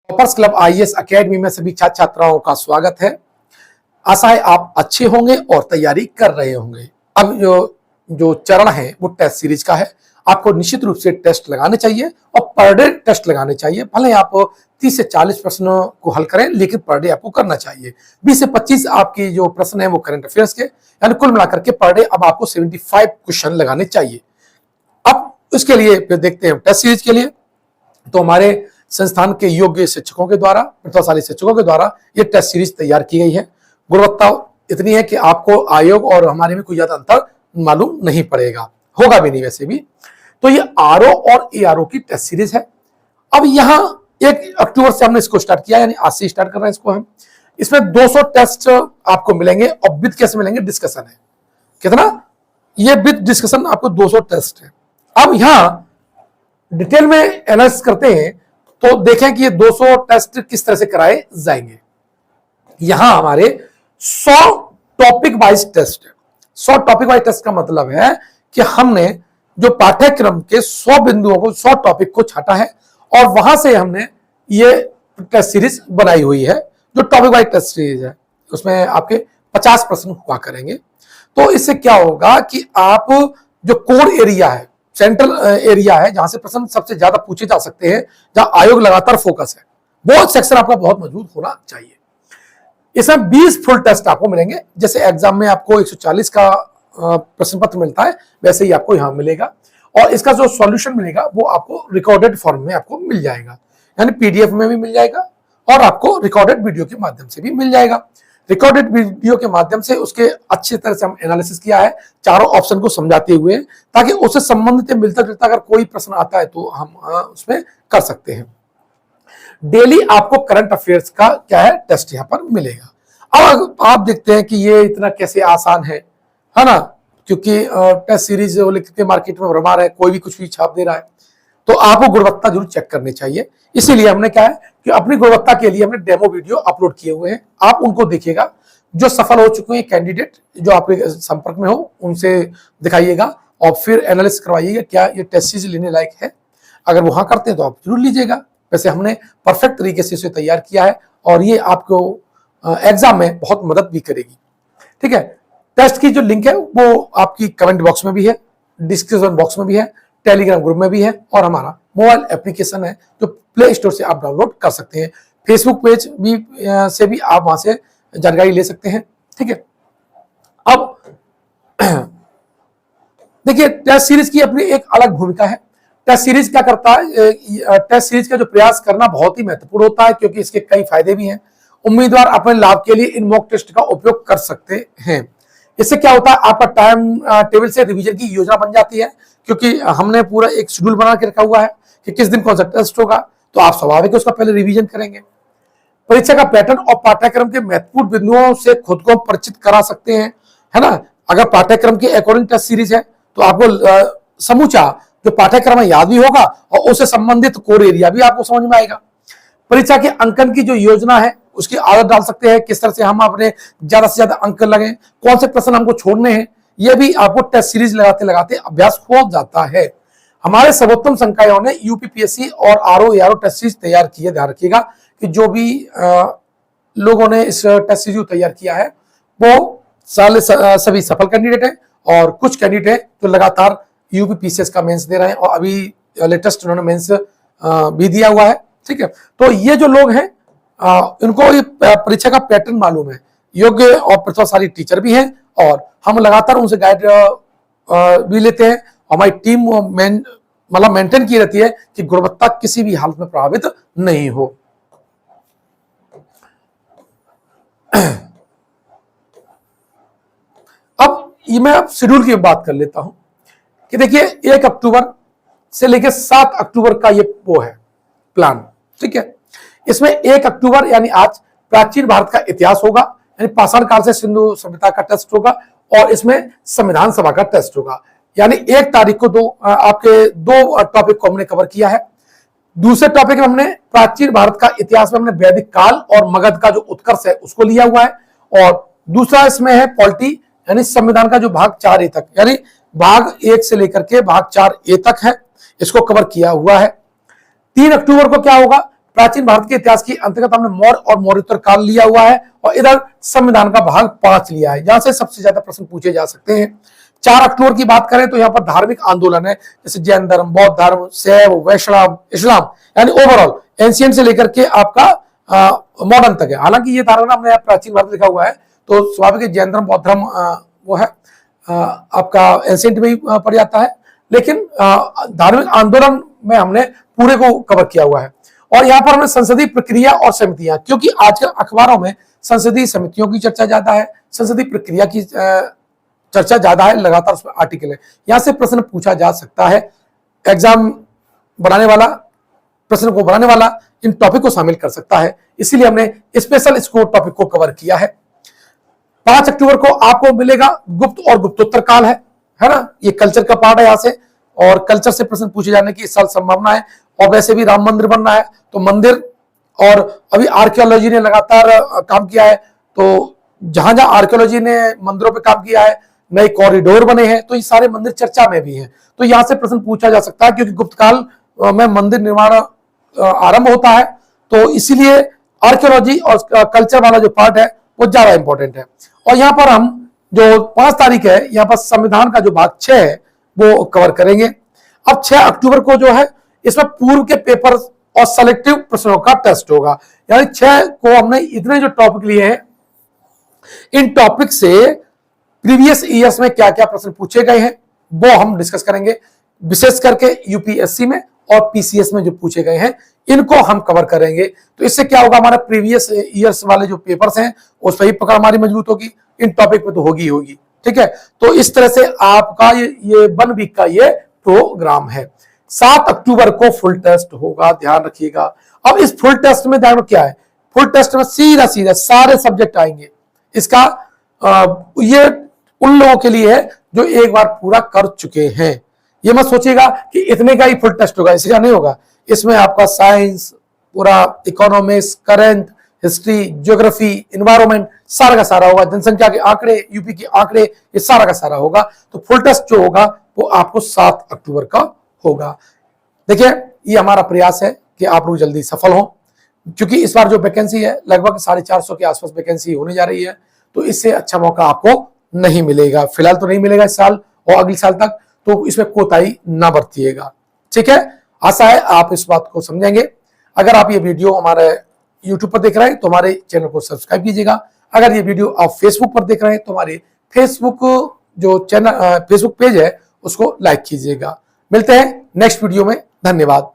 Toppers club IAS academy में सभी छात्र छात्राओं का स्वागत है। आशा है आप अच्छे होंगे और तैयारी कर रहे होंगे। अब जो चरण है वो टेस्ट सीरीज का है। आपको निश्चित रूप से टेस्ट लगाने चाहिए और पर डे टेस्ट लगाने चाहिए। भले आप 30 से 40 प्रश्नों को हल करें, लेकिन पर डे आपको करना चाहिए। 20 से 25 आपकी जो प्रश्न है वो करंट अफेयर्स के, यानी कुल मिलाकर के पर डे अब आपको 75 क्वेश्चन लगाने चाहिए। अब इसके लिए फिर देखते हैं टेस्ट सीरीज के लिए, तो हमारे संस्थान के योग्य शिक्षकों के द्वारा, प्रतिभाशाली शिक्षकों के द्वारा ये टेस्ट सीरीज तैयार की गई है। गुणवत्ता इतनी है कि आपको आयोग और हमारे में कोई ज्यादा अंतर मालूम नहीं पड़ेगा, होगा भी नहीं वैसे भी। तो ये आरओ और एआरओ की टेस्ट सीरीज है। अब यहाँ 1 अक्टूबर से हमने इसको स्टार्ट किया, यानी आज से स्टार्ट कर रहे हैं इसको हम। इसमें 200 टेस्ट आपको मिलेंगे और विद कैसे मिलेंगे, डिस्कशन है। कितना? ये विद डिस्कशन आपको 200 टेस्ट है। अब यहाँ डिटेल में एनालिसिस करते हैं तो देखें कि ये 200 टेस्ट किस तरह से कराए जाएंगे। यहां हमारे 100 टॉपिक वाइज टेस्ट है। 100 टॉपिक वाइज टेस्ट का मतलब है कि हमने जो पाठ्यक्रम के 100 बिंदुओं को, 100 टॉपिक को छाटा है और वहां से हमने ये टेस्ट सीरीज बनाई हुई है। जो टॉपिक वाइज टेस्ट सीरीज है उसमें आपके 50 प्रश्न हुआ करेंगे। तो इससे क्या होगा कि आप जो कोर एरिया है, सेंट्रल एरिया है, जहां से प्रश्न सबसे ज्यादा पूछे जा सकते हैं, जहां आयोग लगातार फोकस है, वो सेक्शन आपका बहुत मजबूत होना चाहिए। इसमें 20 फुल टेस्ट आपको मिलेंगे। जैसे एग्जाम में आपको 140 का प्रश्न पत्र मिलता है, वैसे ही आपको यहां मिलेगा। और इसका जो सॉल्यूशन मिलेगा वो आपको रिकॉर्डेड फॉर्म में आपको मिल जाएगा, यानी पीडीएफ में भी मिल जाएगा और आपको रिकॉर्डेड वीडियो के माध्यम से भी मिल जाएगा। रिकॉर्डेड वीडियो के माध्यम से उसके अच्छी तरह से हम एनालिसिस किया है, चारों ऑप्शन को समझाते हुए, ताकि उससे संबंधित मिलता जुलता अगर कोई प्रश्न आता है तो हम उसमें कर सकते हैं। डेली आपको करंट अफेयर्स का क्या है, टेस्ट यहां पर मिलेगा। अब आप देखते हैं कि ये इतना कैसे आसान है ना, क्योंकि टेस्ट सीरीज लिख के मार्केट में भरमा रहा है, कोई भी कुछ भी छाप दे रहा है। तो आपको गुणवत्ता जरूर चेक करनी चाहिए। इसीलिए हमने क्या है कि अपनी गुणवत्ता के लिए हमने डेमो वीडियो अपलोड किए हुए हैं, आप उनको देखिएगा। जो सफल हो चुके हैं कैंडिडेट, जो आपके संपर्क में हो, उनसे दिखाइएगा और फिर एनालिसिस करवाइएगा क्या ये टेस्ट सीरीज लेने लायक है। अगर वहां करते हैं तो आप जरूर लीजिएगा। वैसे हमने परफेक्ट तरीके से इसे तैयार किया है और ये आपको एग्जाम में बहुत मदद भी करेगी। ठीक है, टेस्ट की जो लिंक है वो आपकी कमेंट बॉक्स में भी है, डिस्क्रिप्शन बॉक्स में भी है, टेलीग्राम ग्रुप में भी है और हमारा मोबाइल एप्लीकेशन है जो प्ले स्टोर से आप डाउनलोड कर सकते हैं। फेसबुक पेज भी से भी आप वहां से जानकारी ले सकते हैं। ठीक है, अब देखिए टेस्ट सीरीज की अपनी एक अलग भूमिका है। टेस्ट सीरीज क्या करता है, टेस्ट सीरीज का जो प्रयास करना बहुत ही महत्वपूर्ण होता है, क्योंकि इसके कई फायदे भी हैं। उम्मीदवार अपने लाभ के लिए इन मॉक टेस्ट का उपयोग कर सकते हैं। इससे क्या होता है, आपका टाइम टेबल से रिवीजन की योजना बन जाती है, क्योंकि हमने पूरा एक शेड्यूल बना के रखा हुआ है कि किस दिन कौन सा टेस्ट होगा, तो आप स्वाभाविक उसका पहले रिवीजन करेंगे। परीक्षा का पैटर्न और पाठ्यक्रम के महत्वपूर्ण बिंदुओं से खुद को परिचित करा सकते हैं, है ना। अगर पाठ्यक्रम के अकॉर्डिंग टेस्ट सीरीज है तो आपको समूचा जो पाठ्यक्रम है याद भी होगा और उससे संबंधित कोर एरिया भी आपको समझ में आएगा। परीक्षा के अंकन की जो योजना है उसकी आदत डाल सकते हैं, किस तरह से हम अपने ज्यादा से ज्यादा अंक लगे, कौन से प्रश्न हमको छोड़ने हैं, यह भी आपको टेस्ट सीरीज लगाते लगाते अभ्यास हो जाता है। हमारे सर्वोत्तम संकायों ने यूपीपीएससी और आरओ एआरओ टेस्ट सीरीज तैयार की है। ध्यान रखिएगा कि जो भी लोगों ने इस टेस्ट सीरीज को तैयार किया है वो सभी सफल कैंडिडेट हैं और कुछ कैंडिडेट हैं जो लगातार यूपीपीएससी का मेंस दे रहे हैं और अभी लेटेस्ट उन्होंने मेंस भी दिया हुआ है। ठीक है, तो ये जो लोग हैं इनको ये परीक्षा का पैटर्न मालूम है, योग्य और प्रतिभाशाली टीचर भी हैं और हम लगातार उनसे गाइड भी लेते हैं। हमारी टीम मतलब मेंटेन की रहती है कि गुणवत्ता किसी भी हालत में प्रभावित नहीं हो। अब ये मैं शेड्यूल की बात कर लेता हूं कि देखिए 1 अक्टूबर से लेकर 7 अक्टूबर का ये वो है प्लान। ठीक है, इसमें 1 अक्टूबर यानी आज प्राचीन भारत का इतिहास होगा, यानी पाषाण काल से सिंधु सभ्यता का टेस्ट होगा और इसमें संविधान सभा का टेस्ट होगा। यानी 1 तारीख को आपके दो टॉपिक को हमने कवर किया है। दूसरे टॉपिक में हमने प्राचीन भारत का इतिहास में हमने वैदिक काल और मगध का जो उत्कर्ष है उसको लिया हुआ है और दूसरा इसमें है पॉलिटी, यानी संविधान का जो भाग 4A तक, यानी भाग 1 से लेकर के भाग 4A तक है, इसको कवर किया हुआ है। 3 अक्टूबर को क्या होगा, प्राचीन भारत के इतिहास के अंतर्गत हमने मौर्य और मौर्योत्तर काल लिया हुआ है और इधर संविधान का भाग 5 लिया है, जहां से सबसे ज्यादा प्रश्न पूछे जा सकते हैं। 4 अक्टूबर की बात करें तो यहाँ पर धार्मिक आंदोलन है, जैसे जैन धर्म, बौद्ध धर्म, शैव, वैष्णव, इस्लाम, यानी ओवरऑल एंशियंट से लेकर के आपका मॉडर्न तक है। हालांकि ये धारणा हमने प्राचीन भारत लिखा हुआ है तो स्वाभाविक जैन धर्म, बौद्ध धर्म वो है आपका एंशियंट में ही पड़ जाता है, लेकिन धार्मिक आंदोलन में हमने पूरे को कवर किया हुआ है। और यहाँ पर हमने संसदीय प्रक्रिया और समितियां, क्योंकि आजकल अखबारों में संसदीय समितियों की चर्चा ज्यादा है, संसदीय प्रक्रिया की चर्चा ज्यादा है, लगातार उसमें आर्टिकल है, यहां से प्रश्न पूछा जा सकता है। एग्जाम बनाने वाला, प्रश्न को बनाने वाला इन टॉपिक को शामिल कर सकता है, इसीलिए हमने स्पेशल इसको टॉपिक को कवर किया है। 5 अक्टूबर को आपको मिलेगा गुप्त और गुप्तोत्तर काल है ना, ये कल्चर का पार्ट है यहाँ से, और कल्चर से प्रश्न पूछे जाने की इस साल संभावना है। और वैसे भी राम मंदिर बनना है तो मंदिर, और अभी आर्कियोलॉजी ने लगातार काम किया है, तो जहां जहां आर्कियोलॉजी ने मंदिरों पे काम किया है, नए कॉरिडोर बने हैं, तो ये सारे मंदिर चर्चा में भी हैं, तो यहां से प्रश्न पूछा जा सकता है, क्योंकि गुप्त काल में मंदिर निर्माण आरंभ होता है, तो इसीलिए आर्कियोलॉजी और कल्चर वाला जो पार्ट है वो ज्यादा इंपॉर्टेंट है। और यहाँ पर हम जो 5 तारीख है, यहाँ पर संविधान का जो भाग 6 है वो कवर करेंगे। अब 6 अक्टूबर को जो है इसमें पूर्व के पेपर और सेलेक्टिव प्रश्नों का टेस्ट होगा, यानी 6 को हमने इतने जो टॉपिक लिए हैं, इन टॉपिक से प्रीवियस ईयर्स में क्या क्या प्रश्न पूछे गए हैं वो हम डिस्कस करेंगे, विशेष करके यूपीएससी में और पीसीएस में जो पूछे गए हैं इनको हम कवर करेंगे। तो इससे क्या होगा, हमारा प्रीवियस ईयर्स वाले जो पेपर्स हैं उस पर ही पकड़ हमारी मजबूत होगी, इन टॉपिक पे तो होगी ही होगी। ठीक है, तो इस तरह से आपका ये 1 वीक का ये प्रोग्राम है। 7 अक्टूबर को फुल टेस्ट होगा, ध्यान रखिएगा। अब इस फुल टेस्ट में ध्यान क्या है, फुल टेस्ट में सीधा सीधा सारे सब्जेक्ट आएंगे। इसका ये उन लोगों के लिए है जो एक बार पूरा कर चुके हैं। ये मत सोचिएगा कि इतने का ही फुल टेस्ट होगा, इसका नहीं होगा। इसमें आपका साइंस, पूरा economics, current, history, geography, environment सारा का सारा होगा, जनसंख्या के आंकड़े, यूपी के आंकड़े, ये सारा का सारा होगा। तो फुल टेस्ट जो होगा वो आपको 7 अक्टूबर का होगा। देखिए, ये हमारा प्रयास है कि आप लोग जल्दी सफल हों, क्योंकि इस बार जो वैकेंसी है लगभग 450 के आसपास वैकेंसी होने जा रही है, तो इससे अच्छा मौका आपको नहीं मिलेगा, फिलहाल तो नहीं मिलेगा इस साल और अगले साल तक, तो इसमें कोताही ना बरतिएगा। ठीक है, आशा है आप इस बात को समझेंगे। अगर आप ये वीडियो हमारे YouTube पर देख रहे हैं तो हमारे चैनल को सब्सक्राइब कीजिएगा। अगर ये वीडियो आप Facebook पर देख रहे हैं तो हमारे फेसबुक जो चैनल फेसबुक पेज है उसको लाइक कीजिएगा। मिलते हैं नेक्स्ट वीडियो में, धन्यवाद।